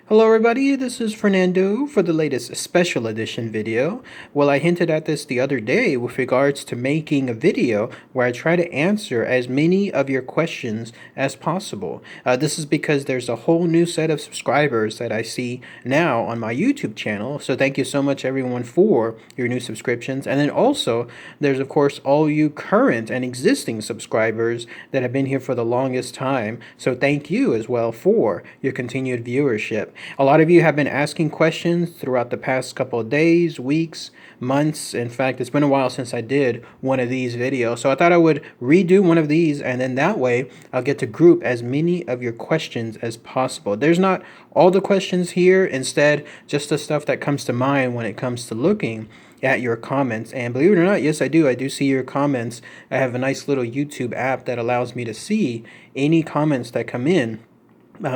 Hello everybody, this is Fernando for the latest special edition video. Well, I hinted at this the other day with regards to making a video where I try to answer as many of your questions as possible. This is because there's a whole new set of subscribers that I see now on my YouTube channel, so thank you so much everyone for your new subscriptions. And then also, there's of course all you current and existing subscribers that have been here for the longest time, so thank you as well for your continued viewership. A lot of you have been asking questions throughout the past couple of days, weeks, months. In fact, it's been a while since I did one of these videos. So I thought I would redo one of these, and then that way I'll get to group as many of your questions as possible. There's not all the questions here, instead just the stuff that comes to mind when it comes to looking at your comments. And believe it or not, yes, I do see your comments. I have a nice little YouTube app that allows me to see any comments that come in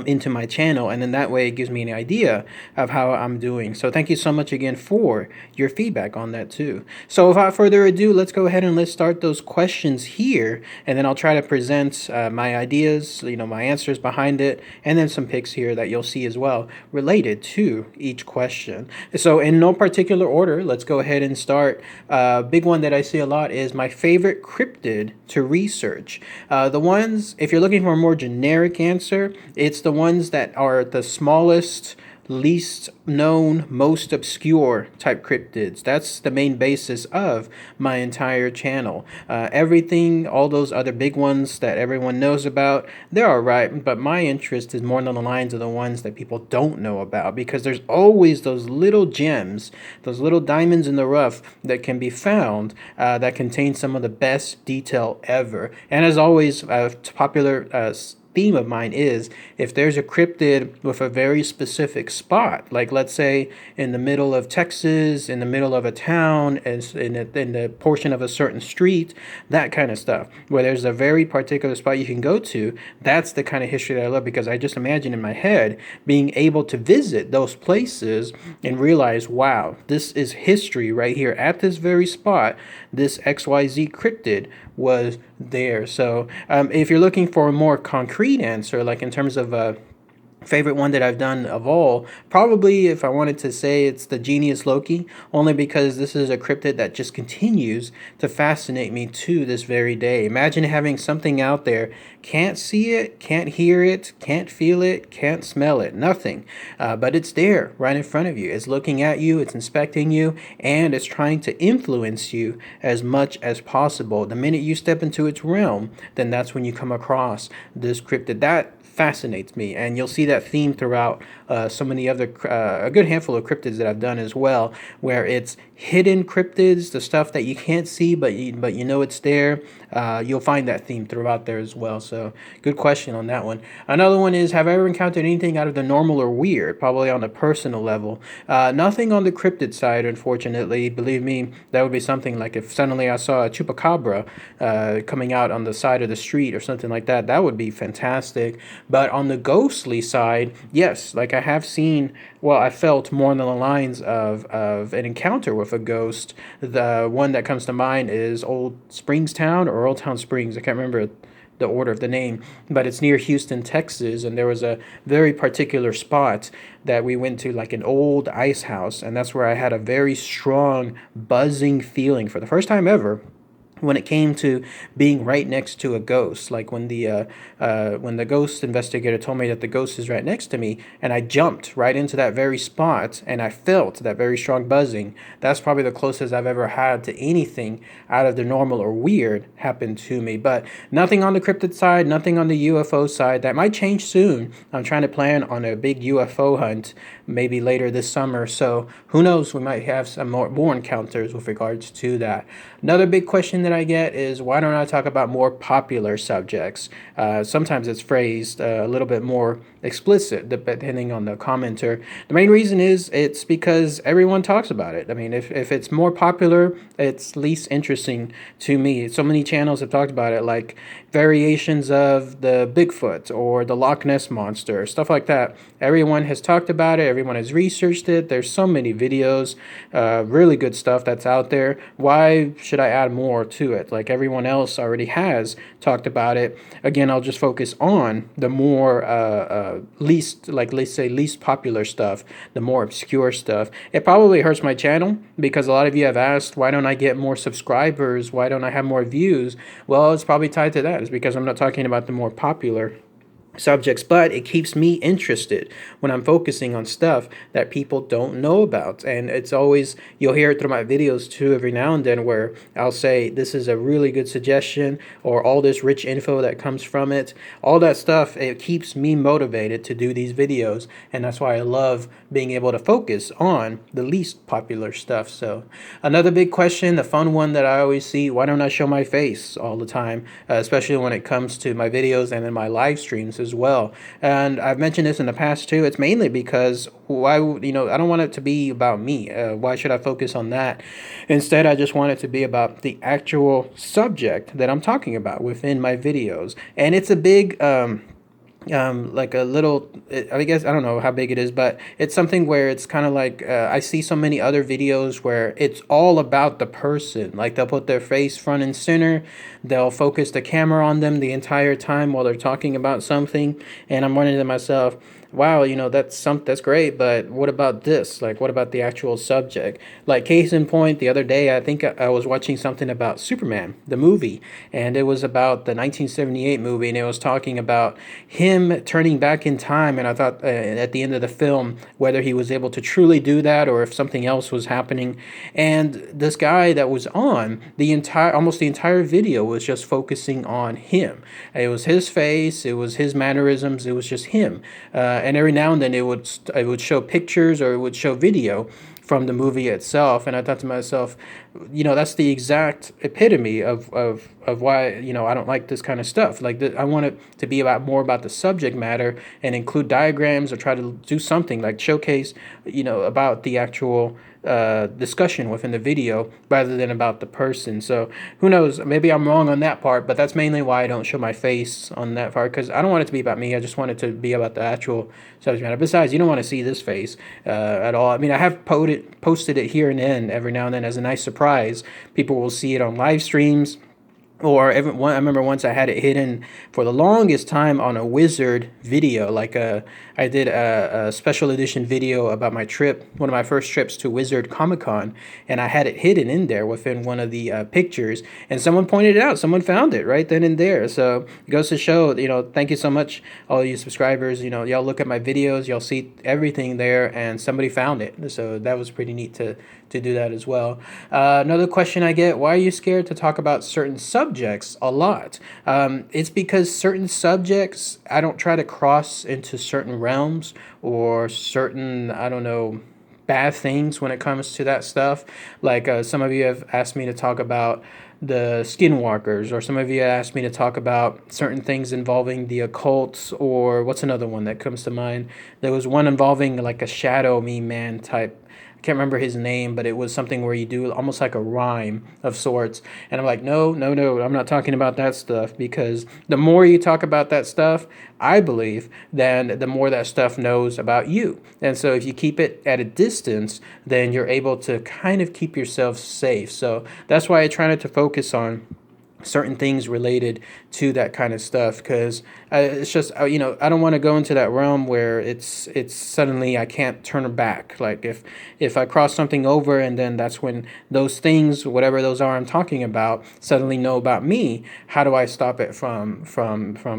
into my channel, and then that way it gives me an idea of how I'm doing. So thank you so much again for your feedback on that too. So without further ado, let's go ahead and let's start those questions here, and then I'll try to present my ideas, my answers behind it, and then some pics here that you'll see as well related to each question. So in no particular order, let's go ahead and start. Big one that I see a lot is my favorite cryptid to research. The ones, if you're looking for a more generic answer, it's the ones that are the smallest, least known, most obscure type cryptids. That's the main basis of my entire channel. Everything, all those other big ones that everyone knows about, they're all right, but my interest is more on the lines of the ones that people don't know about, because there's always those little gems, those little diamonds in the rough that can be found that contain some of the best detail ever. And as always, popular theme of mine is, if there's a cryptid with a very specific spot, like let's say in the middle of Texas, in the middle of a town, in the portion of a certain street, that kind of stuff, where there's a very particular spot you can go to, that's the kind of history that I love, because I just imagine in my head being able to visit those places and realize, wow, this is history right here at this very spot. This XYZ cryptid was there. So if you're looking for a more concrete answer, like in terms of favorite one that I've done of all, probably if I wanted to say, it's the Genius Loci, only because this is a cryptid that just continues to fascinate me to this very day. Imagine having something out there, can't see it, can't hear it, can't feel it, can't smell it, nothing, but it's there right in front of you. It's looking at you, it's inspecting you, and it's trying to influence you as much as possible. The minute you step into its realm, then that's when you come across this cryptid. That fascinates me, and you'll see that theme throughout so many other a good handful of cryptids that I've done as well, where it's hidden cryptids, the stuff that you can't see but you know it's there. You'll find that theme throughout there as well. So good question on that one. Another one is, have I ever encountered anything out of the normal or weird? Probably on a personal level. Nothing on the cryptid side, unfortunately. Believe me, that would be something like if suddenly I saw a chupacabra coming out on the side of the street or something like that. That would be fantastic. But on the ghostly side, yes, like I have seen, well, I felt more on the lines of an encounter with a ghost. The one that comes to mind is Old Springstown or Old Town Springs. I can't remember the order of the name, but it's near Houston, Texas, and there was a very particular spot that we went to, like an old ice house, and that's where I had a very strong buzzing feeling for the first time ever when it came to being right next to a ghost. Like when the ghost investigator told me that the ghost is right next to me, and I jumped right into that very spot and I felt that very strong buzzing. That's probably the closest I've ever had to anything out of the normal or weird happen to me. But nothing on the cryptid side, nothing on the UFO side. That might change soon. I'm trying to plan on a big UFO hunt maybe later this summer, so who knows, we might have some more encounters with regards to that. Another big question that I get is, why don't I talk about more popular subjects? Sometimes it's phrased a little bit more explicit depending on the commenter. The main reason is it's because everyone talks about it. I mean, if it's more popular, it's least interesting to me. So many channels have talked about it, like variations of the Bigfoot or the Loch Ness Monster, stuff like that. Everyone has talked about it. Everyone has researched it. There's so many videos, really good stuff that's out there. Why should I add more to it. Like everyone else already has talked about it. Again, I'll just focus on the more least, like let's say least popular stuff, the more obscure stuff. It probably hurts my channel because a lot of you have asked, why don't I get more subscribers? Why don't I have more views? Well, it's probably tied to that. It's because I'm not talking about the more popular subjects, but it keeps me interested when I'm focusing on stuff that people don't know about. And it's always, you'll hear it through my videos too every now and then, where I'll say this is a really good suggestion, or all this rich info that comes from it. All that stuff, it keeps me motivated to do these videos, and that's why I love being able to focus on the least popular stuff. So another big question, the fun one that I always see, why don't I show my face all the time, especially when it comes to my videos and in my live streams as well. And I've mentioned this in the past too. It's mainly because I don't want it to be about me. Why should I focus on that? Instead, I just want it to be about the actual subject that I'm talking about within my videos. And it's a big like a little, I guess, I don't know how big it is, but it's something where it's kind of like, I see so many other videos where it's all about the person. Like they'll put their face front and center, they'll focus the camera on them the entire time while they're talking about something, and I'm wondering to myself, wow, that's great, but what about this? Like, what about the actual subject? Like, case in point, the other day, I think I was watching something about Superman, the movie, and it was about the 1978 movie, and it was talking about him turning back in time, and I thought at the end of the film, whether he was able to truly do that or if something else was happening. And this guy that was on almost the entire video was just focusing on him. It was his face, it was his mannerisms, it was just him. And every now and then it would show pictures, or it would show video from the movie itself. And I thought to myself, that's the exact epitome of why, I don't like this kind of stuff. Like, I want it to be more about the subject matter and include diagrams, or try to do something like showcase, about the actual discussion within the video rather than about the person. So who knows, maybe I'm wrong on that part, but that's mainly why I don't show my face on that part, because I don't want it to be about me. I just want it to be about the actual subject matter. Besides, you don't want to see this face at all. I mean, I have posted it here and then every now and then as a nice surprise. People will see it on live streams. Or I remember once I had it hidden for the longest time on a wizard video. Like I did a special edition video about my trip, one of my first trips to Wizard Comic-Con, and I had it hidden in there within one of the pictures. And someone pointed it out. Someone found it right then and there. So it goes to show, thank you so much, all you subscribers. Y'all look at my videos, y'all see everything there, and somebody found it. So that was pretty neat to do that as well. Another question I get, why are you scared to talk about certain subjects a lot? It's because certain subjects, I don't try to cross into certain realms or certain, I don't know, bad things when it comes to that stuff. Like some of you have asked me to talk about the skinwalkers, or some of you asked me to talk about certain things involving the occult, or what's another one that comes to mind? There was one involving like a shadow me man type. I can't remember his name, but it was something where you do almost like a rhyme of sorts. And I'm like, no, I'm not talking about that stuff, because the more you talk about that stuff, I believe, then the more that stuff knows about you. And so if you keep it at a distance, then you're able to kind of keep yourself safe. So that's why I try not to focus on certain things related to that kind of stuff, because it's just, I don't want to go into that realm where it's suddenly I can't turn back. Like if I cross something over, and then that's when those things, whatever those are I'm talking about, suddenly know about me, how do I stop it from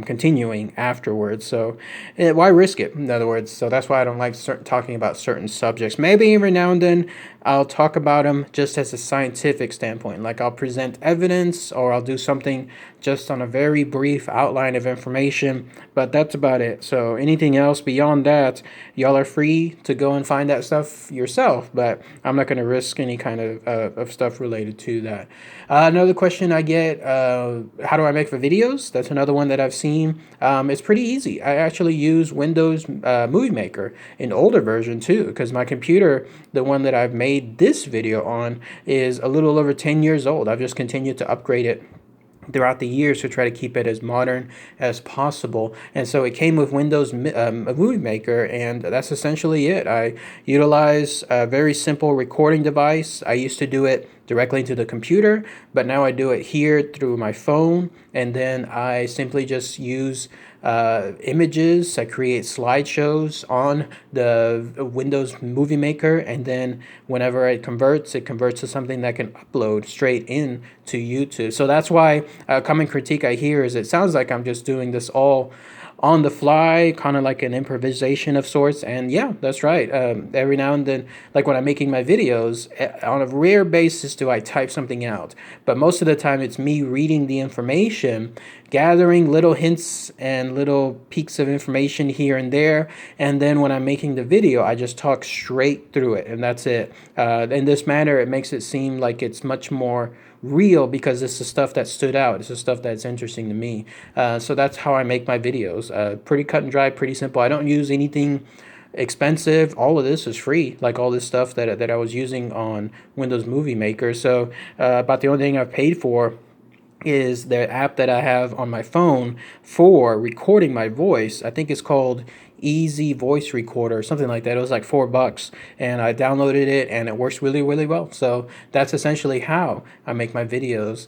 continuing afterwards? So why risk it, in other words? So that's why I don't like talking about certain subjects. Maybe every now and then I'll talk about them just as a scientific standpoint. Like I'll present evidence, or I'll do something just on a very brief outline of information, but that's about it. So anything else beyond that, y'all are free to go and find that stuff yourself, but I'm not going to risk any kind of stuff related to that. Another question I get, how do I make the videos? That's another one that I've seen. It's pretty easy. I actually use Windows Movie Maker, an older version too, because my computer, the one that I've made this video on, is a little over 10 years old. I've just continued to upgrade it throughout the years to try to keep it as modern as possible. And so it came with Windows Movie Maker, and that's essentially it. I utilize a very simple recording device. I used to do it directly into the computer, but now I do it here through my phone, and then I simply just use images. I create slideshows on the Windows Movie Maker, and then whenever it converts to something that can upload straight in to YouTube. So that's why a common critique I hear is it sounds like I'm just doing this all on the fly, kind of like an improvisation of sorts. And yeah, that's right. Every now and then, like when I'm making my videos, on a rare basis do I type something out. But most of the time, it's me reading the information, gathering little hints and little peaks of information here and there. And then when I'm making the video, I just talk straight through it, and that's it. In this manner, it makes it seem like it's much more real because it's the stuff that stood out. It's the stuff that's interesting to me. So that's how I make my videos. Pretty cut and dry, pretty simple. I don't use anything expensive. All of this is free, like all this stuff that I was using on Windows Movie Maker. So about the only thing I've paid for is the app that I have on my phone for recording my voice. I think it's called Easy Voice Recorder or something like that. It was like $4, and I downloaded it, and it works really, really well. So that's essentially how I make my videos.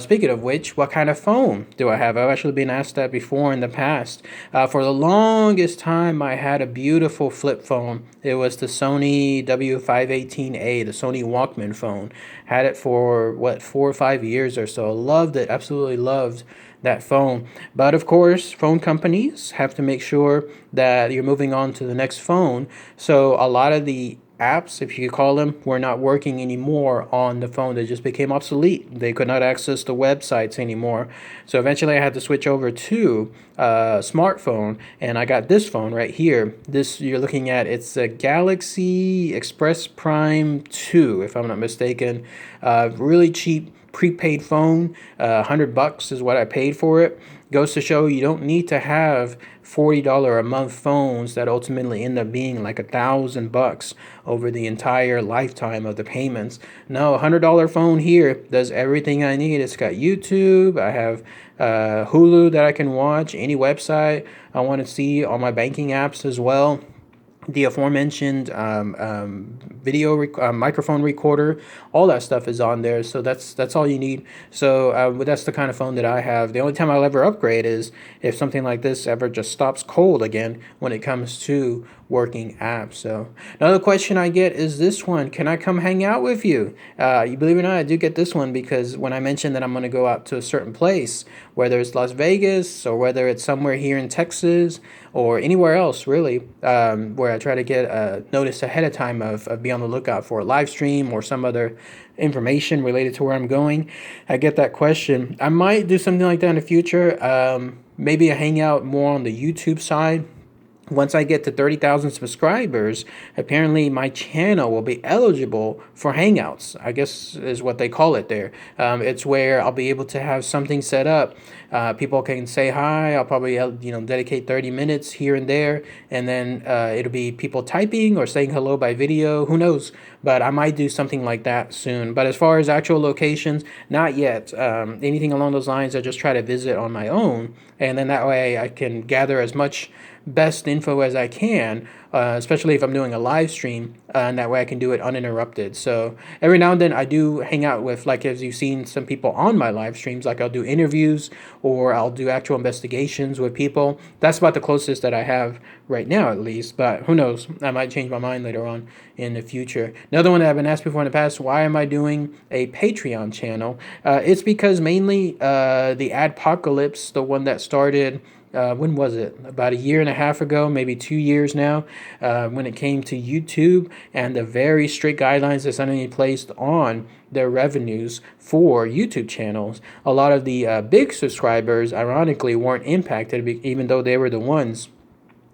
Speaking of which, what kind of phone do I have? I've actually been asked that before in the past. For the longest time, I had a beautiful flip phone. It was the Sony W518A, the Sony Walkman phone. Had it for 4 or 5 years or so. Loved it, absolutely loved that phone. But of course, phone companies have to make sure that you're moving on to the next phone. So a lot of the apps, if you could call them, were not working anymore on the phone. They just became obsolete. They could not access the websites anymore. So eventually I had to switch over to a smartphone, and I got this phone right here. This you're looking at, it's a Galaxy Express Prime 2, if I'm not mistaken. Really cheap prepaid phone. $100 is what I paid for it. Goes to show you don't need to have $40 a month phones that ultimately end up being like $1,000 over the entire lifetime of the payments. No, $100 phone here does everything I need. It's got YouTube. I have Hulu that I can watch, any website I want to see, on my banking apps as well. The aforementioned microphone recorder, all that stuff is on there. So that's all you need. So that's the kind of phone that I have. The only time I'll ever upgrade is if something like this ever just stops cold again when it comes to working apps. So another question I get is this one: can I come hang out with you? You believe it or not, I do get this one because when I mentioned that I'm going to go out to a certain place, whether it's Las Vegas or whether it's somewhere here in Texas or anywhere else really, where I try to get a notice ahead of time of be on the lookout for a live stream or some other information related to where I'm going, I get that question. I might do something like that in the future. Maybe a hangout more on the YouTube side. Once I get to 30,000 subscribers, apparently my channel will be eligible for Hangouts, I guess is what they call it there. It's where I'll be able to have something set up. People can say hi. I'll probably dedicate 30 minutes here and there, and then it'll be people typing or saying hello by video. Who knows? But I might do something like that soon. But as far as actual locations, not yet. Anything along those lines, I just try to visit on my own, and then that way I can gather as much best info as I can, especially if I'm doing a live stream, and that way I can do it uninterrupted. So every now and then I do hang out with, like as you've seen some people on my live streams, like I'll do interviews or I'll do actual investigations with people. That's about the closest that I have right now, at least, but who knows, I might change my mind later on in the future. Another one that I've been asked before in the past: why am I doing a Patreon channel? It's because mainly the Adpocalypse, the one that started when was it? About a year and a half ago, maybe 2 years now, when it came to YouTube and the very strict guidelines that suddenly placed on their revenues for YouTube channels. A lot of the big subscribers, ironically, weren't impacted, even though they were the ones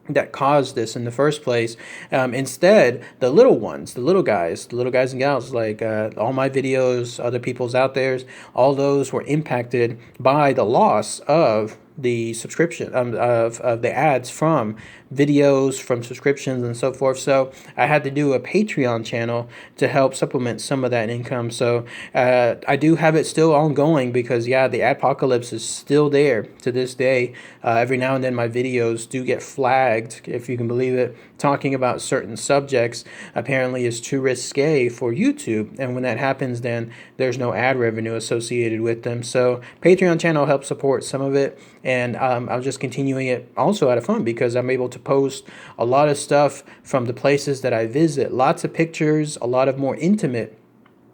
that caused this in the first place. Instead, the little ones, the little guys and gals, like all my videos, other people's out there, all those were impacted by the loss of the subscription of the ads from videos, from subscriptions, and so forth. So I had to do a Patreon channel to help supplement some of that income. So I do have it still ongoing because, yeah, the apocalypse is still there to this day. Every now and then my videos do get flagged, if you can believe it. Talking about certain subjects apparently is too risque for YouTube. And when that happens, then there's no ad revenue associated with them. So Patreon channel helps support some of it. And I'm just continuing it also out of fun because I'm able to post a lot of stuff from the places that I visit. Lots of pictures, a lot of more intimate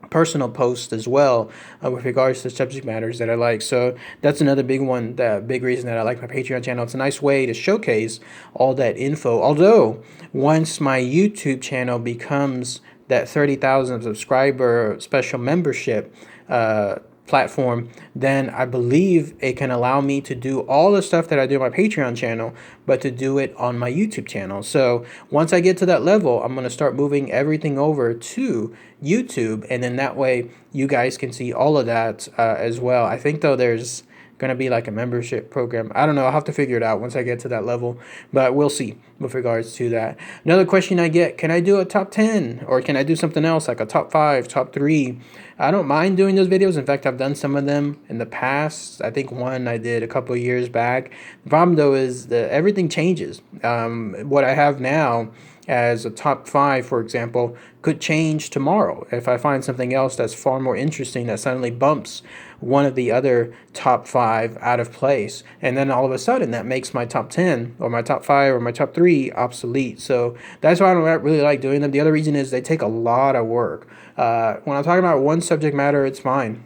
personal posts as well with regards to subject matters that I like. So that's another big one, the big reason that I like my Patreon channel. It's a nice way to showcase all that info. Although once my YouTube channel becomes that 30,000 subscriber special membership platform, then I believe it can allow me to do all the stuff that I do on my Patreon channel, but to do it on my YouTube channel. So once I get to that level, I'm going to start moving everything over to YouTube, and then that way you guys can see all of that as well. I think though there's going to be like a membership program. I don't know. I'll have to figure it out once I get to that level, but we'll see with regards to that. Another question I get, can I do a top 10 or can I do something else like a top 5, top 3? I don't mind doing those videos. In fact, I've done some of them in the past. I think one I did a couple of years back. The problem though is that everything changes. What I have now as a top 5, for example, could change tomorrow if I find something else that's far more interesting that suddenly bumps one of the other top 5 out of place, and then all of a sudden that makes my top 10 or my top 5 or my top 3 obsolete. So that's why I don't really like doing them. The other reason is they take a lot of work. When I'm talking about one subject matter, it's fine.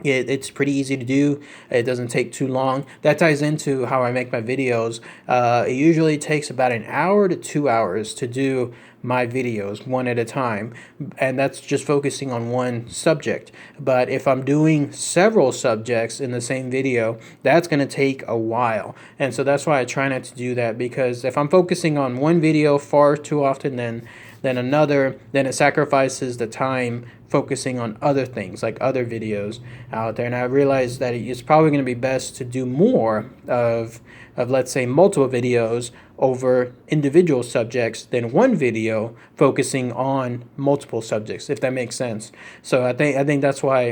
It's pretty easy to do. It doesn't take too long. That ties into how I make my videos. It usually takes about an hour to 2 hours to do my videos one at a time, and that's just focusing on one subject. But if I'm doing several subjects in the same video, that's going to take a while. And so that's why I try not to do that, because if I'm focusing on one video far too often than another, then it sacrifices the time focusing on other things like other videos out there. And I realized that it's probably going to be best to do more of let's say multiple videos over individual subjects than one video focusing on multiple subjects, if that makes sense. So I think that's why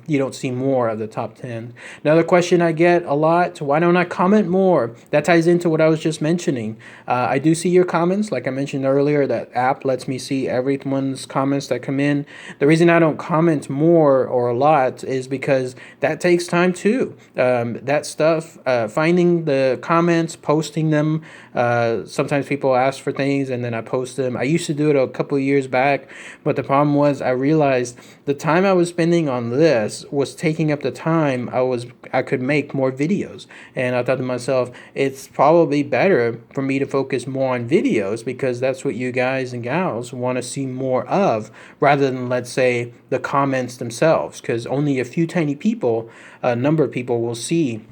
you don't see more of the top 10. Another question I get a lot, why don't I comment more? That ties into what I was just mentioning. I do see your comments. Like I mentioned earlier, that app lets me see everyone's comments that come in. The reason I don't comment more or a lot is because that takes time too. That stuff, finding the comments, posting them. Sometimes people ask for things and then I post them. I used to do it a couple of years back, but the problem was I realized the time I was spending on this was taking up the time I could make more videos. And I thought to myself, it's probably better for me to focus more on videos because that's what you guys and gals want to see more of, rather than, let's say, the comments themselves, because only a few tiny people, a number of people will see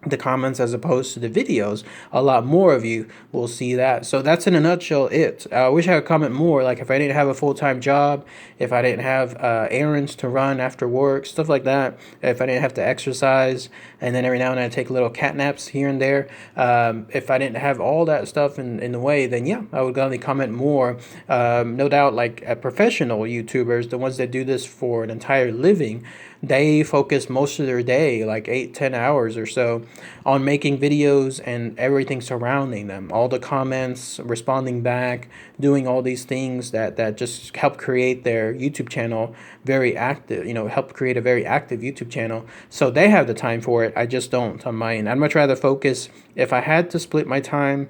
the comments as opposed to the videos. A lot more of you will see that. So that's in a nutshell it. I wish I could comment more, like if I didn't have a full-time job, if I didn't have errands to run after work, stuff like that, if I didn't have to exercise, and then every now and then I take little cat naps here and there, if I didn't have all that stuff in the way, then yeah, I would gladly comment more. No doubt, like professional YouTubers, the ones that do this for an entire living, they focus most of their day, like 8-10 hours or so, on making videos and everything surrounding them. All the comments, responding back, doing all these things that just help create their YouTube channel very active, help create a very active YouTube channel. So they have the time for it. I just don't on mine. I'd much rather focus, if I had to split my time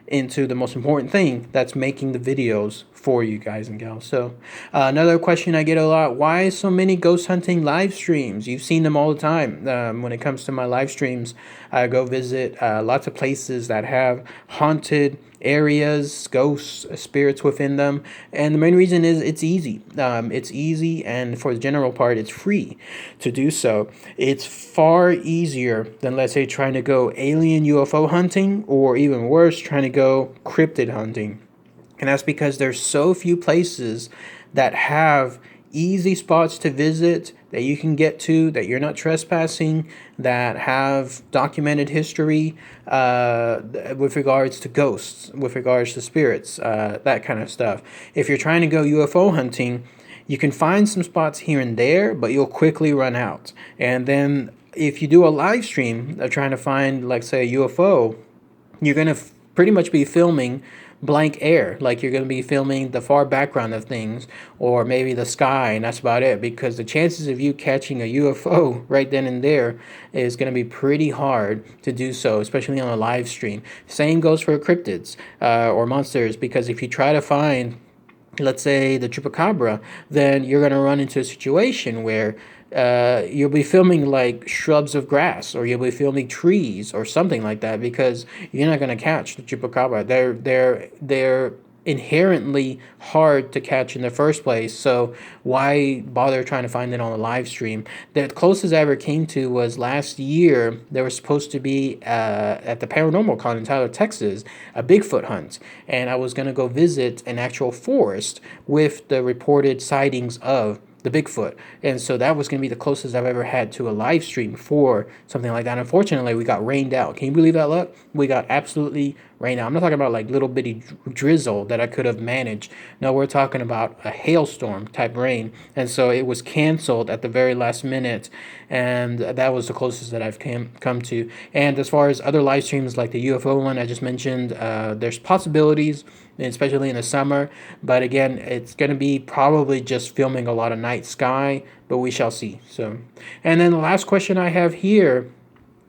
into the most important thing, that's making the videos for you guys and gals. So another question I get a lot, why so many ghost hunting live streams? You've seen them all the time. When it comes to my live streams, I go visit lots of places that have haunted areas, ghosts, spirits within them, and the main reason is it's easy. It's easy, and for the general part, it's free to do so. It's far easier than, let's say, trying to go alien UFO hunting, or even worse, trying to go cryptid hunting. And that's because there's so few places that have easy spots to visit that you can get to, that you're not trespassing, that have documented history with regards to ghosts, with regards to spirits, that kind of stuff. If you're trying to go UFO hunting, you can find some spots here and there, but you'll quickly run out. And then if you do a live stream of trying to find, like, say, a UFO, you're going to pretty much be filming blank air. Like, you're going to be filming the far background of things, or maybe the sky, and that's about it, because the chances of you catching a UFO right then and there is going to be pretty hard to do so, especially on a live stream. Same goes for cryptids or monsters, because if you try to find, let's say, the chupacabra, then you're going to run into a situation where you'll be filming like shrubs of grass, or you'll be filming trees or something like that, because you're not going to catch the chupacabra. They're inherently hard to catch in the first place, so why bother trying to find it on a live stream? The closest I ever came to was last year. There was supposed to be at the Paranormal Con in Tyler, Texas, a Bigfoot hunt, and I was going to go visit an actual forest with the reported sightings of the Bigfoot. And so that was going to be the closest I've ever had to a live stream for something like that. Unfortunately, we got rained out. Can you believe that, luck? We got absolutely rained out. I'm not talking about like little bitty drizzle that I could have managed. No, we're talking about a hailstorm type rain. And so it was canceled at the very last minute. And that was the closest that I've come to. And as far as other live streams like the UFO one I just mentioned, there's possibilities, especially in the summer. But again, it's going to be probably just filming a lot of night sky, but we shall see. So, and then the last question I have here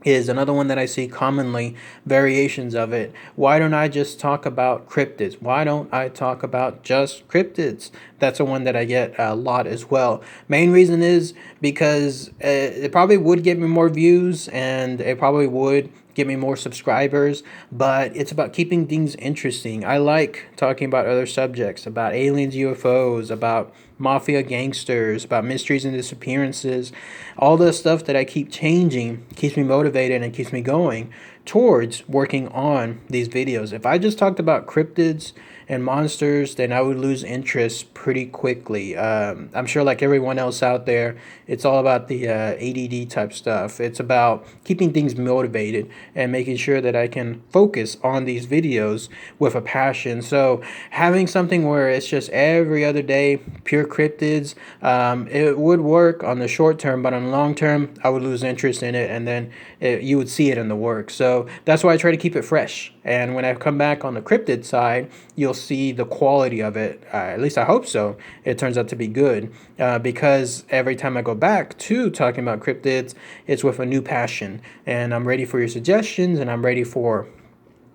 is another one that I see commonly, variations of it. Why don't I just talk about cryptids? Why don't I talk about just cryptids? That's the one that I get a lot as well. Main reason is because it probably would get me more views, and it probably would get me more subscribers, but it's about keeping things interesting. I like talking about other subjects, about aliens, UFOs, about mafia gangsters, about mysteries and disappearances. All the stuff that I keep changing keeps me motivated and keeps me going towards working on these videos. If I just talked about cryptids and monsters, then I would lose interest pretty quickly. I'm sure, like everyone else out there, it's all about the ADD type stuff. It's about keeping things motivated and making sure that I can focus on these videos with a passion. So having something where it's just every other day, pure cryptids, it would work on the short term, but on the long term, I would lose interest in it, and then you would see it in the work. So that's why I try to keep it fresh. And when I come back on the cryptid side, you'll see the quality of it. At least I hope so. It turns out to be good, because every time I go back to talking about cryptids, it's with a new passion. And I'm ready for your suggestions, and I'm ready for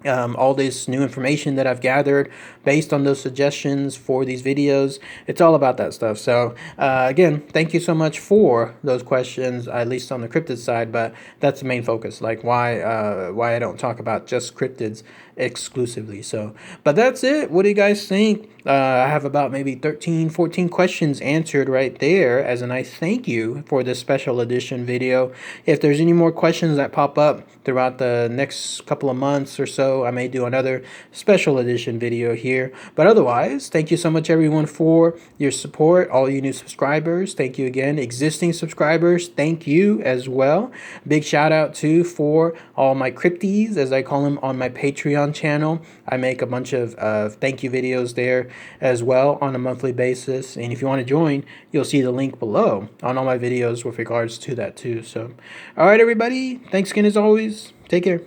all this new information that I've gathered based on those suggestions for these videos. It's all about that stuff. So again, thank you so much for those questions, at least on the cryptid side, but that's the main focus, like why I don't talk about just cryptids exclusively. So, but that's it. What do you guys think? I have about maybe 13, 14 questions answered right there as a nice thank you for this special edition video. If there's any more questions that pop up throughout the next couple of months or so, I may do another special edition video here. But otherwise, thank you so much, everyone, for your support. All you new subscribers, thank you again. Existing subscribers, thank you as well. Big shout out to for all my crypties, as I call them, on my Patreon channel. I make a bunch of thank you videos there as well on a monthly basis. And if you want to join, you'll see the link below on all my videos with regards to that too. So, all right, everybody. Thanks again as always. Take care.